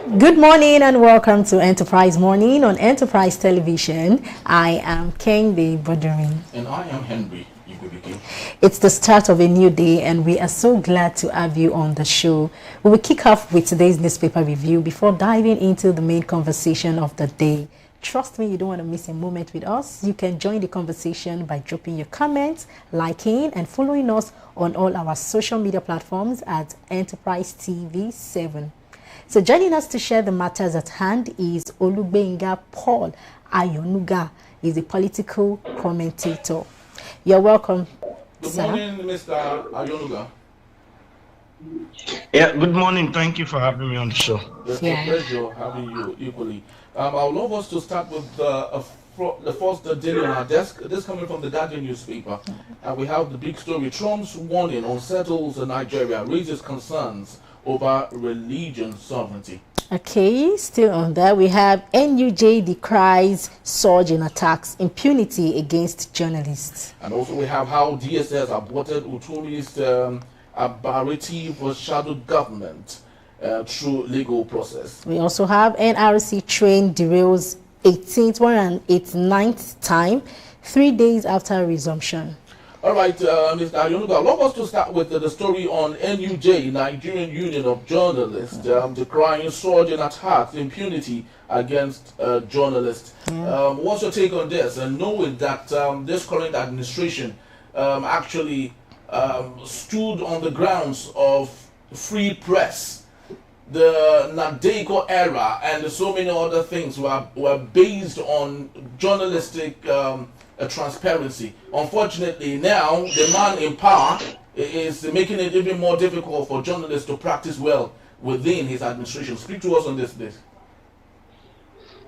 Good morning and welcome to Enterprise Morning on Enterprise Television. I am Kende Bodorin. And I am Henry. It's the start of a new day and we are so glad to have you on the show. We will kick off with today's newspaper review before diving into the main conversation of the day. Trust me, you don't want to miss a moment with us. You can join the conversation by dropping your comments, liking and following us on all our social media platforms at Enterprise TV 7. So joining us to share the matters at hand is Olubenga Paul Ayonuga. He's a political commentator. You're welcome, Good morning, Mr. Ayonuga. Yeah, good morning. Thank you for having me on the show. It's a pleasure having you equally. I would love us to start with the first daily on our desk. This coming from the Guardian newspaper. And we have the big story. Trump's warning unsettles Nigeria, raises concerns over religion sovereignty. Okay, still on that, we have NUJ decries surge in attacks, impunity against journalists. And also we have how DSS aborted Utumi's aberrative foreshadowed government through legal process. We also have NRC train derails 189th time, 3 days after resumption. All right, Mr. Ayonuga, allow us to start with the story on NUJ, Nigerian Union of Journalists, decrying surge in attacks, impunity against journalists. What's your take on this? And knowing that this current administration actually stood on the grounds of free press, the Nadeko era, and so many other things were based on journalistic transparency. Unfortunately, now the man in power is making it even more difficult for journalists to practice well within his administration. Speak to us on this, please.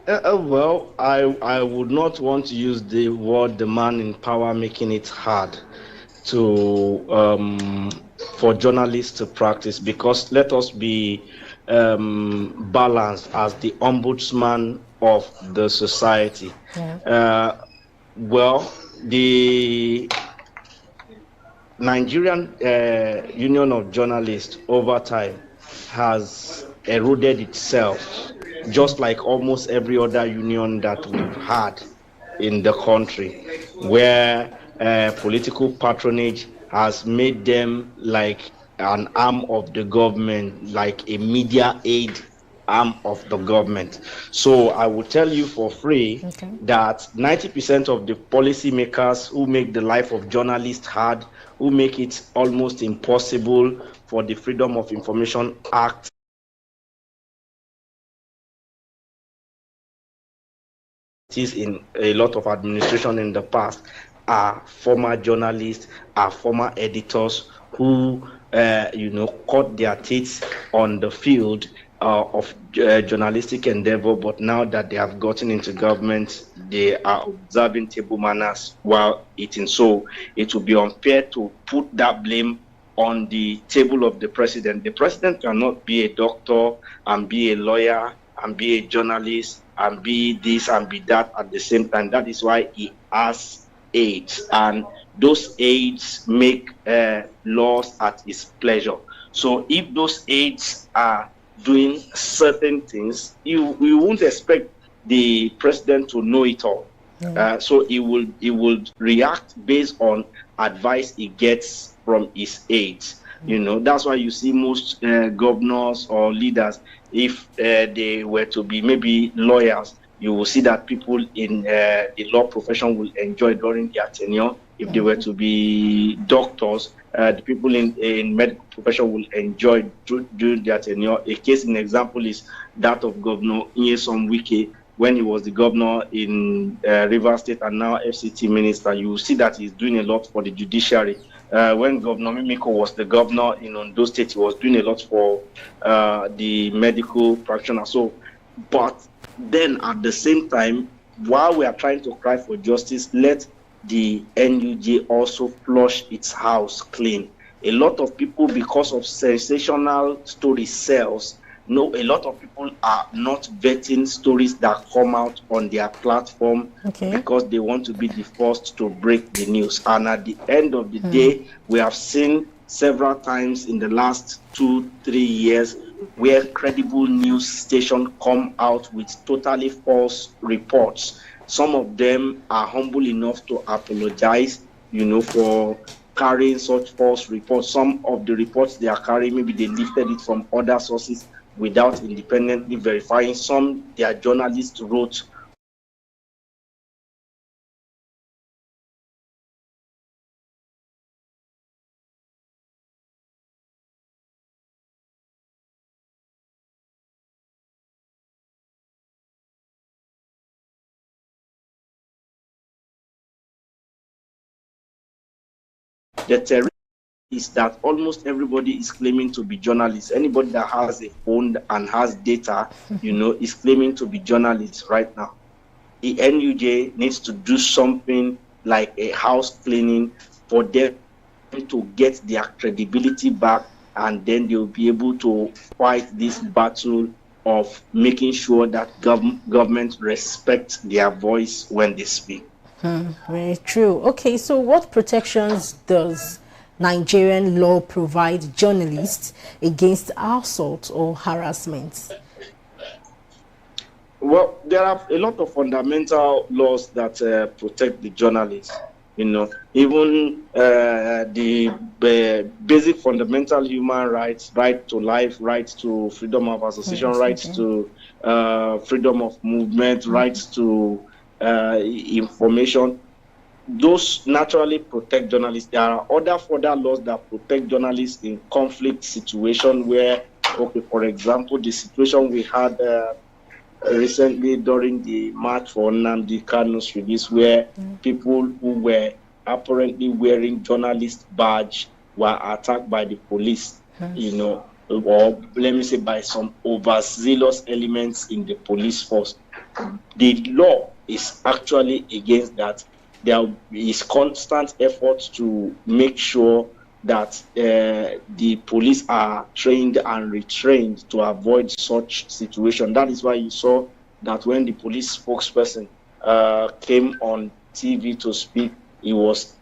Well, I would not want to use the word "the man in power" making it hard to for journalists to practice, because let us be balanced as the ombudsman of the society. Well, the Nigerian Union of Journalists over time has eroded itself, just like almost every other union that we've had in the country, where political patronage has made them like an arm of the government, like a media aid arm of the government. So I will tell you for free that 90% of the policymakers who make the life of journalists hard, who make it almost impossible for the Freedom of Information Act in a lot of administration in the past, are former journalists, are former editors who cut their teeth on the field of journalistic endeavor, but now that they have gotten into government, they are observing table manners while eating. So it would be unfair to put that blame on the table of the president. The president cannot be a doctor and be a lawyer and be a journalist and be this and be that at the same time. That is why he has aides, and those aides make laws at his pleasure. So if those aides are doing certain things, you won't expect the president to know it all. So he will react based on advice he gets from his aides. That's why you see most governors or leaders, if they were to be maybe lawyers, you will see that people in the law profession will enjoy during their tenure. If they were to be doctors, the people in medical profession will enjoy during their tenure. A case in example is that of Governor Nyesom Wike, when he was the governor in Rivers State and now FCT minister. You will see that he's doing a lot for the judiciary. When Governor Mimiko was the governor in Ondo State, he was doing a lot for the medical practitioner. But then at the same time, while we are trying to cry for justice, let the NUJ also flush its house clean. A lot of people, because of sensational story sales, No, a lot of people are not vetting stories that come out on their platform because they want to be the first to break the news. And at the end of the day, we have seen several times in the last 2-3 years where credible news stations come out with totally false reports. Some of them are humble enough to apologize, for carrying such false reports. Some of the reports they are carrying, maybe they lifted it from other sources without independently verifying. Some their journalists wrote the terror is that almost everybody is claiming to be journalists. Anybody that has a phone and has data, is claiming to be journalists right now. The NUJ needs to do something like a house cleaning for them to get their credibility back, and then they'll be able to fight this battle of making sure that government respects their voice when they speak. Very true. Okay, so what protections does Nigerian law provide journalists against assault or harassment? Well, there are a lot of fundamental laws that protect the journalists. Even the basic fundamental human rights, right to life, right to freedom of association, rights to freedom of movement, rights to information. Those naturally protect journalists. There are other further laws that protect journalists in conflict situation where, for example, the situation we had recently during the March for Nnamdi Kanu's release, where people who were apparently wearing journalist badge were attacked by the police, or let me say by some overzealous elements in the police force. The law is actually against that. There is constant effort to make sure that the police are trained and retrained to avoid such situation. That is why you saw that when the police spokesperson came on TV to speak, he was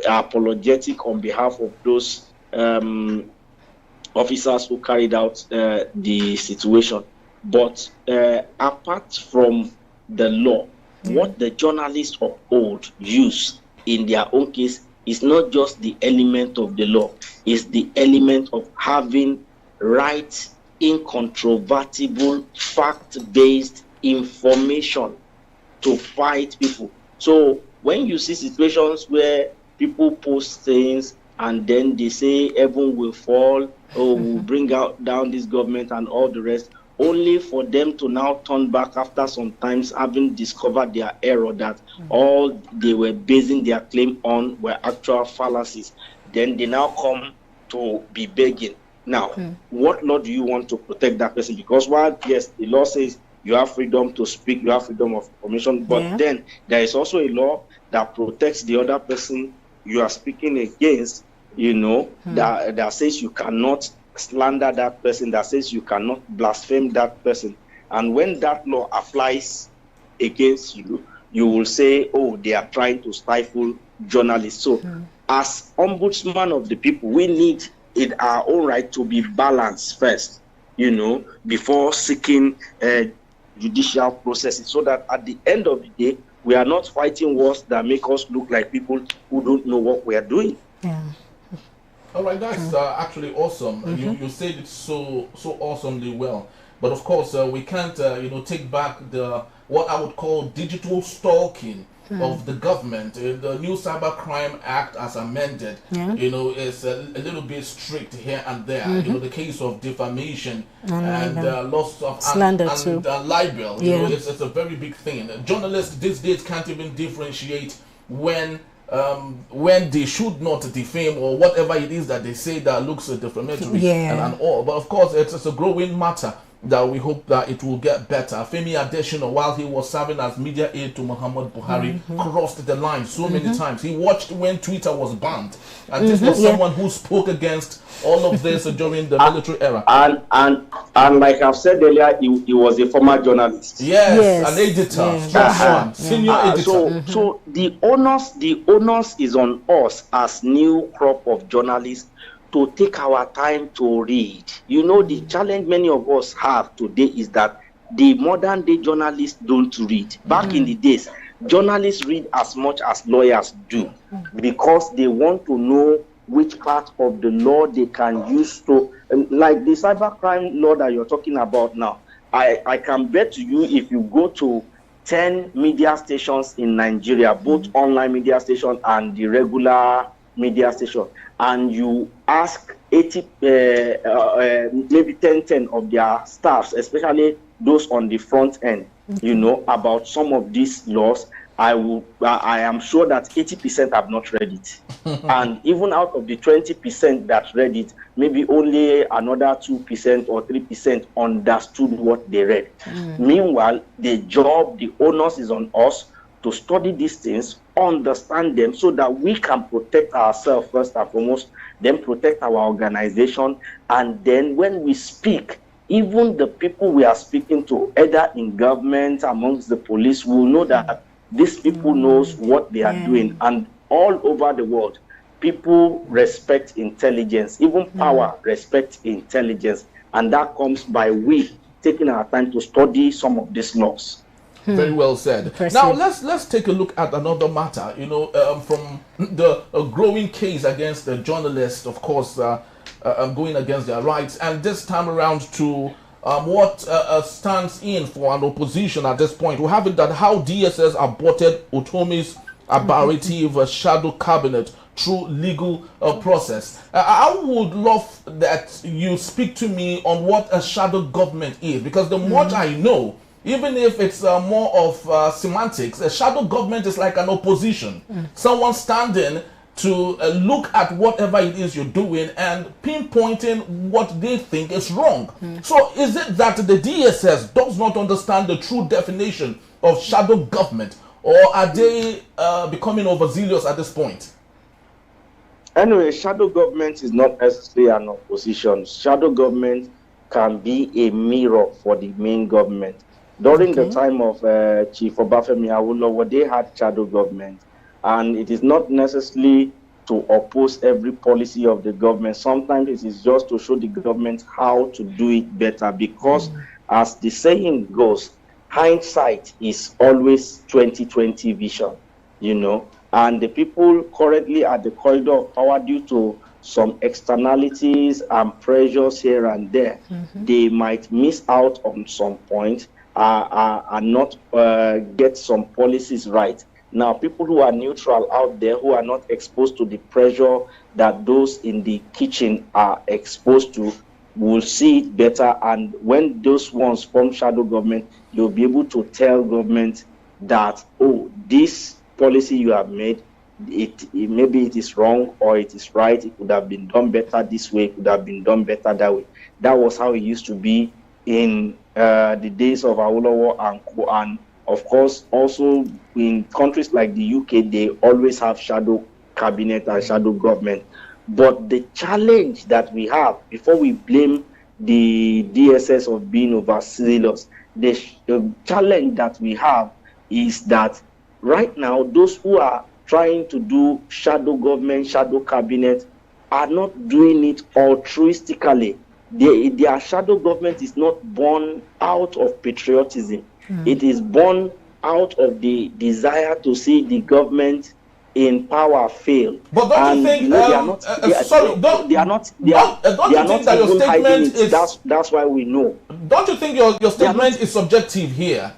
apologetic on behalf of those officers who carried out the situation. But apart from the law, what the journalists of old use in their own case is not just the element of the law, it's the element of having right, incontrovertible, fact-based information to fight people. So when you see situations where people post things and then they say heaven will fall, or we'll bring down this government and all the rest, only for them to now turn back after sometimes having discovered their error, that all they were basing their claim on were actual fallacies. Then they now come to be begging. Now, what law do you want to protect that person? Because while, yes, the law says you have freedom to speak, you have freedom of information, but then there is also a law that protects the other person you are speaking against, that says you cannot slander that person, that says you cannot blaspheme that person. And when that law applies against you, you will say, oh, they are trying to stifle journalists. So as ombudsman of the people, we need in our own right to be balanced first, before seeking judicial processes, so that at the end of the day, we are not fighting wars that make us look like people who don't know what we are doing. All right, that's actually awesome. You said it so awesomely well. But of course, we can't take back what I would call digital stalking of the government. The new Cybercrime Act, as amended, is a little bit strict here and there. The case of defamation and loss of slander and libel. It's a very big thing. Journalists these days can't even differentiate when they should not defame or whatever it is that they say that looks defamatory and all. But of course, it's a growing matter that we hope that it will get better. Femi Adesina, while he was serving as media aide to Muhammad Buhari, crossed the line so many times. He watched when Twitter was banned, and this was someone who spoke against all of this during the military era. And like I've said earlier, he was a former journalist. Yes. An editor, senior editor. So the onus is on us as new crop of journalists to take our time to read. You know, the challenge many of us have today is that the modern day journalists don't read. Back in the days, journalists read as much as lawyers do because they want to know which part of the law they can use to, like the cybercrime law that you're talking about now. I can bet to you, if you go to 10 media stations in Nigeria, both online media station and the regular media station, and you ask 80, maybe 10 of their staffs, especially those on the front end, you know, about some of these laws, I am sure that 80% have not read it. And even out of the 20% that read it, maybe only another 2% or 3% understood what they read. Meanwhile, the onus is on us to study these things, understand them, so that we can protect ourselves first and foremost, then protect our organization, and then when we speak, even the people we are speaking to, either in government, amongst the police, will know that these people knows what they are doing. And all over the world, people respect intelligence, even power respects intelligence, and that comes by we taking our time to study some of these laws. Very well said. Impressive. Now let's take a look at another matter. You know, from the growing case against the journalists, of course, going against their rights, and this time around to what stands in for an opposition at this point. We have it that how DSS aborted Utomi's aberrative shadow cabinet through legal process. I would love that you speak to me on what a shadow government is, because the much I know, even if it's more of semantics, a shadow government is like an opposition. Someone standing to look at whatever it is you're doing and pinpointing what they think is wrong. So is it that the DSS does not understand the true definition of shadow government, or are they becoming overzealous at this point? Anyway, shadow government is not necessarily an opposition. Shadow government can be a mirror for the main government. During the time of Chief Obafemi Awolowo, they had shadow government, and it is not necessarily to oppose every policy of the government. Sometimes it is just to show the government how to do it better, because as the saying goes, hindsight is always 20/20 vision, you know, and the people currently at the corridor of power, due to some externalities and pressures here and there, they might miss out on some point and not get some policies right. Now, people who are neutral out there, who are not exposed to the pressure that those in the kitchen are exposed to, will see it better. And when those ones form shadow government, you'll be able to tell government that, oh, this policy you have made, maybe it is wrong or it is right. It could have been done better this way. It could have been done better that way. That was how it used to be in the days of Awolowo and of course, also in countries like the UK, they always have shadow cabinet and shadow government. But the challenge that we have, before we blame the DSS of being overzealous, the challenge that we have is that right now, those who are trying to do shadow government, shadow cabinet, are not doing it altruistically. Their shadow government is not born out of patriotism. It is born out of the desire to see the government in power fail. But don't you think? They are not. They are not even hiding it. That's why we know. Don't you think your statement is subjective here?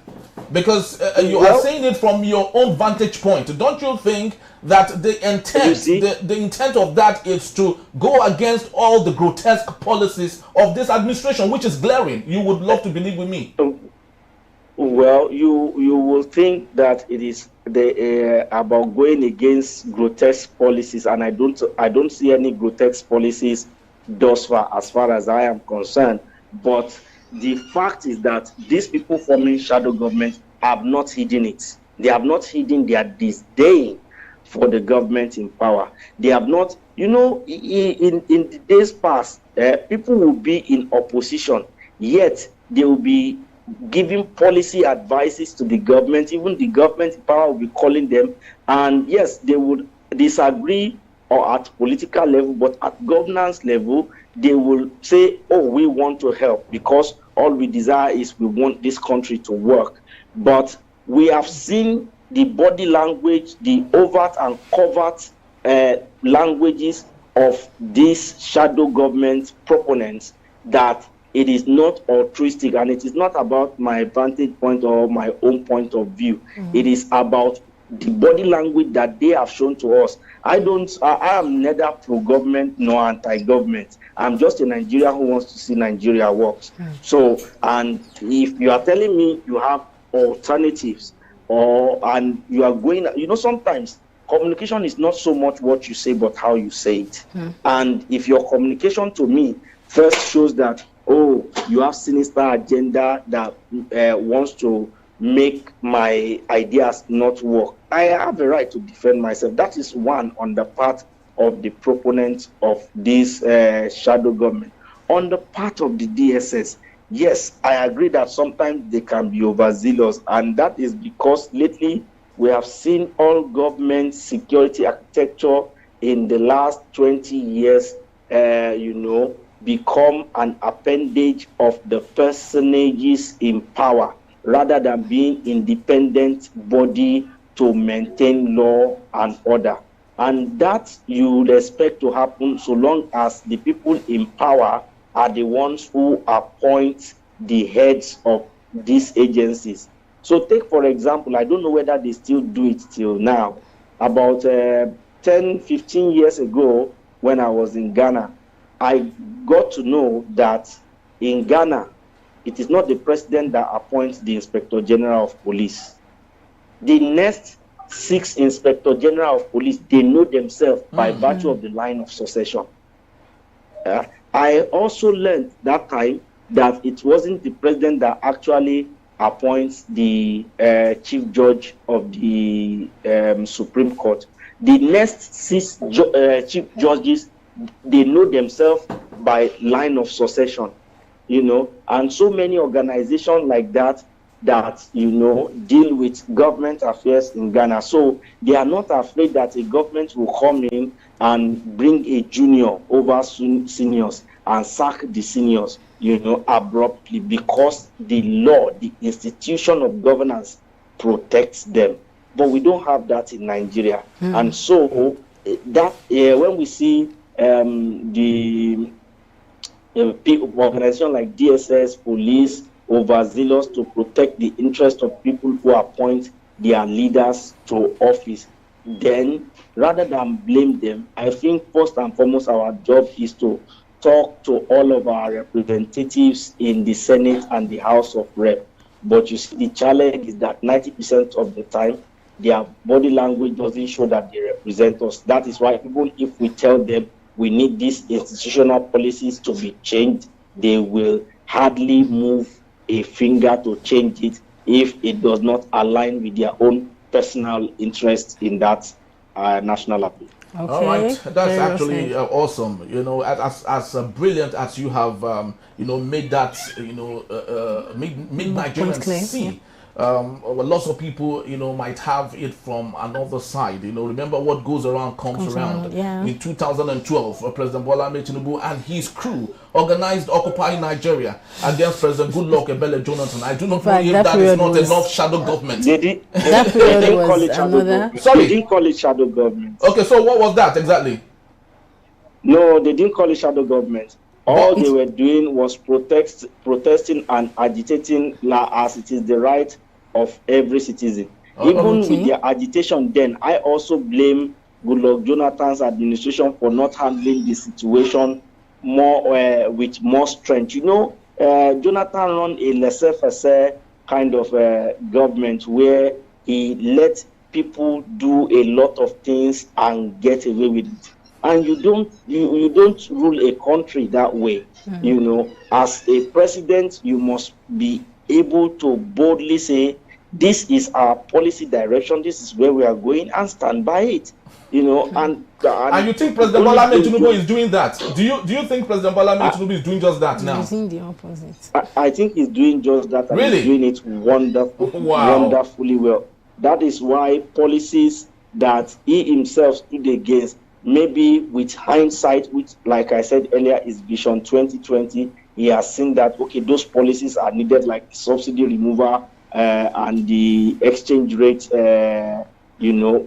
Because you are saying it from your own vantage point. Don't you think that the intent, the intent of that is to go against all the grotesque policies of this administration, which is glaring? You would love to believe with me. Well, you will think that it is about going against grotesque policies, and I don't see any grotesque policies thus far as I am concerned. But the fact is that these people forming shadow government have not hidden it. They have not hidden their disdain for the government in power. They have not, in the days past, people will be in opposition, yet they will be giving policy advices to the government. Even the government in power will be calling them, and yes, they would disagree or at political level, but at governance level, they will say, oh, we want to help because all we desire is we want this country to work. But we have seen the body language, the overt and covert languages of these shadow government proponents, that it is not altruistic and it is not about my vantage point or my own point of view. It is about the body language that they have shown to us. I am neither pro-government nor anti-government. I'm just a Nigerian who wants to see Nigeria works. So, and if you are telling me you have alternatives, and you are going, sometimes communication is not so much what you say, but how you say it. And if your communication to me first shows that, oh, you have sinister agenda that wants to make my ideas not work, I have a right to defend myself. That is one on the part of the proponents of this shadow government. On the part of the DSS, yes, I agree that sometimes they can be overzealous, and that is because lately we have seen all government security architecture in the last 20 years, become an appendage of the personages in power, rather than being independent body to maintain law and order. And that you would expect to happen so long as the people in power are the ones who appoint the heads of these agencies. So take, for example, I don't know whether they still do it till now. About 10, 15 years ago, when I was in Ghana, I got to know that in Ghana, it is not the president that appoints the Inspector General of Police. The next 6 Inspector General of Police, they know themselves by virtue of the line of succession. I also learned that time that it wasn't the president that actually appoints the chief judge of the Supreme Court. The next 6 chief judges, they know themselves by line of succession, and so many organizations like that deal with government affairs in Ghana. So they are not afraid that a government will come in and bring a junior over seniors and sack the seniors, abruptly, because the law, the institution of governance protects them. But we don't have that in Nigeria. And so that when we see the organization like DSS, police, overzealous to protect the interest of people who appoint their leaders to office, then rather than blame them, I think first and foremost our job is to talk to all of our representatives in the Senate and the House of Rep. But you see, the challenge is that 90% of the time, their body language doesn't show that they represent us. That is why even if we tell them we need these institutional policies to be changed, they will hardly move a finger to change it if it does not align with their own personal interest in that national appeal. Okay. All right, that's actually awesome. As brilliant as you have, made that, made Nigerians see. Lots of people, might have it from another side. Remember, what goes around comes around. Yeah. In 2012, President Bola Ahmed Tinubu and his crew organized Occupy Nigeria against President Goodluck Ebele Jonathan. I do not know if that is not enough shadow government. They didn't call it shadow government. Okay, so what was that exactly? No, they didn't call it shadow government. All they were doing was protesting and agitating, as it is the right of every citizen. Even with their agitation then, I also blame Goodluck Jonathan's administration for not handling the situation more with more strength. Jonathan run a laissez-faire kind of government where he let people do a lot of things and get away with it. And you don't rule a country that way. As a president, you must be able to boldly say, this is our policy direction, this is where we are going, and stand by it. And you think President Bola Ahmed Tinubu is doing that? Do you think President Bola Ahmed Tinubu is doing just that now? He's doing the opposite. I think he's doing just that. And really? He's doing it wonderfully well. That is why policies that he himself stood against, maybe with hindsight, which, like I said earlier, is Vision 2020, he has seen that, okay, those policies are needed, like subsidy removal and the exchange rate,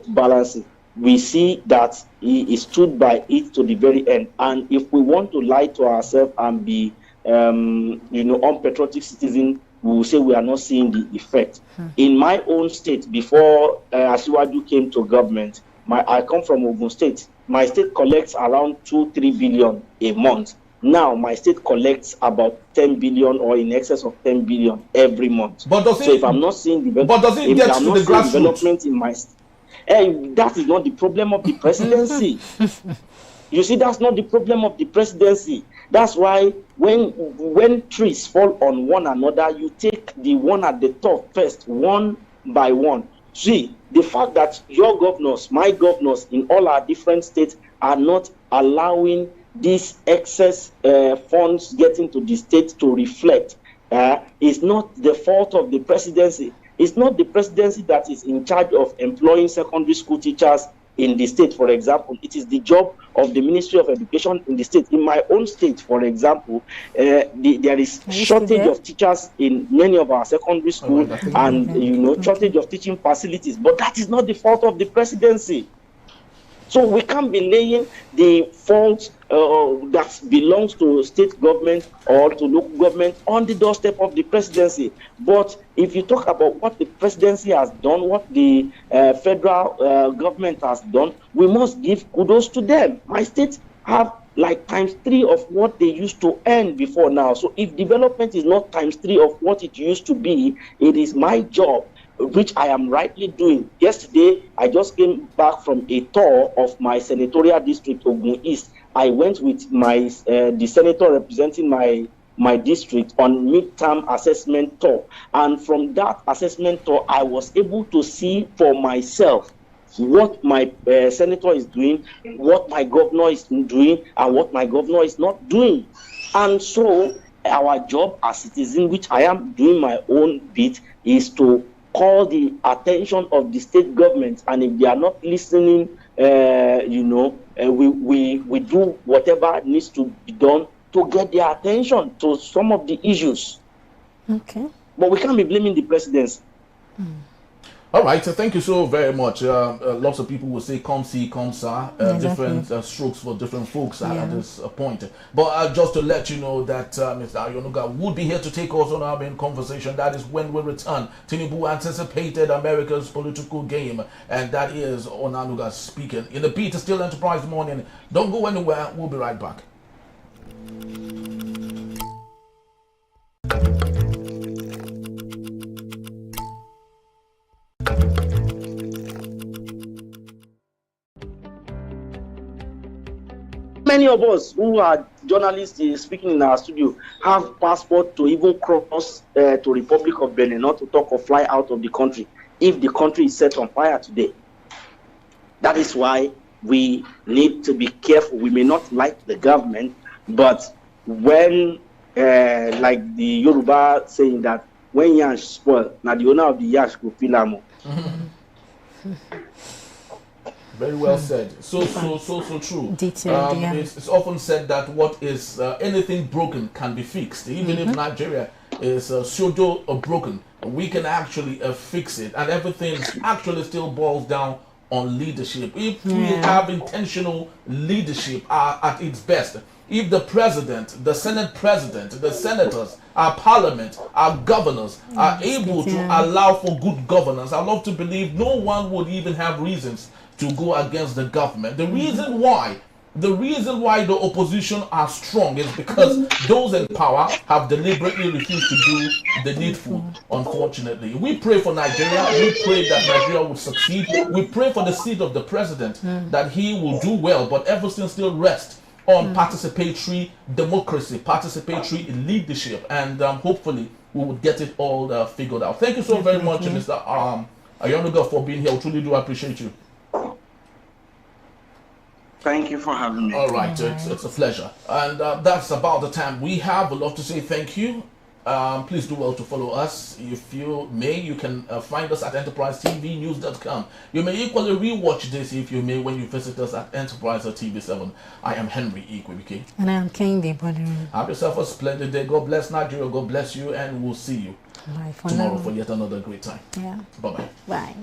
balancing. We see that he stood by it to the very end. And if we want to lie to ourselves and be, unpatriotic citizen, we will say we are not seeing the effect. In my own state, before Asiwaju came to government, I come from Ogun State. My state collects around 2-3 billion a month. Now, my state collects about 10 billion or in excess of 10 billion every month. So if I'm not seeing development in my state, that is not the problem of the presidency. You see, that's not the problem of the presidency. That's why when trees fall on one another, you take the one at the top first, one by one. See, the fact that your governors, my governors in all our different states are not allowing these excess funds getting to the state to reflect is not the fault of the presidency. It's not the presidency that is in charge of employing secondary school teachers in the state, for example. It is the job of the Ministry of Education in the state. In my own state, for example, there is shortage of teachers in many of our secondary schools and, shortage of teaching facilities. But that is not the fault of the presidency. So we can't be laying the fault that belongs to state government or to local government on the doorstep of the presidency. But if you talk about what the presidency has done, what the federal government has done, we must give kudos to them. My states have like ×3 of what they used to earn before now. So if development is not ×3 of what it used to be, it is my job, which I am rightly doing. Yesterday, I just came back from a tour of my senatorial district, Ogun East. I went with the senator representing my district on midterm assessment tour. And from that assessment tour, I was able to see for myself what my senator is doing, what my governor is doing, and what my governor is not doing. And so our job as citizens, which I am doing my own bit, is to call the attention of the state government, and if they are not listening, we do whatever needs to be done to get their attention to some of the issues. Okay. But we can't be blaming the presidency. All right, so thank you so very much. Lots of people will say "come see, come sir," different strokes for different folks at this point. But just to let you know that Mr. Onanuga would be here to take us on our main conversation. That is when we return. Tinubu anticipated America's political game, and that is Onanuga speaking. In the beat, still Enterprise Morning. Don't go anywhere. We'll be right back. Many of us who are journalists speaking in our studio have passport to even cross to Republic of Benin, not to talk or fly out of the country if the country is set on fire today. That is why we need to be careful. We may not like the government, but when, like the Yoruba saying that when yash spoil, now the owner of the yash go feel amo. Very well said. So true. Detailed, it's often said that what is anything broken can be fixed. Even if Nigeria is pseudo broken, we can actually fix it, and everything actually still boils down on leadership. If we have intentional leadership at its best, if the president, the Senate president, the senators, our parliament, our governors are able to allow for good governance, I love to believe no one would even have reasons to go against the government. The reason why the opposition are strong is because those in power have deliberately refused to do the needful, unfortunately. We pray for Nigeria. We pray that Nigeria will succeed. We pray for the seat of the president, that he will do well, but everything still rests on participatory democracy, participatory leadership, and hopefully we will get it all figured out. Thank you so very much, Mr. Onanuga, for being here. We truly do appreciate you. Thank you for having me. All right, it's a pleasure. And that's about the time we have. We'd love to say thank you. Please do well to follow us. If you may, you can find us at enterprisetvnews.com. You may equally rewatch this, if you may, when you visit us at Enterprise or TV7. I am Henry Ikwebike. And I am Kende Boduru. Have yourself a splendid day. God bless Nigeria. God bless you. And we'll see you tomorrow for yet another great time. Yeah. Bye-bye. Bye.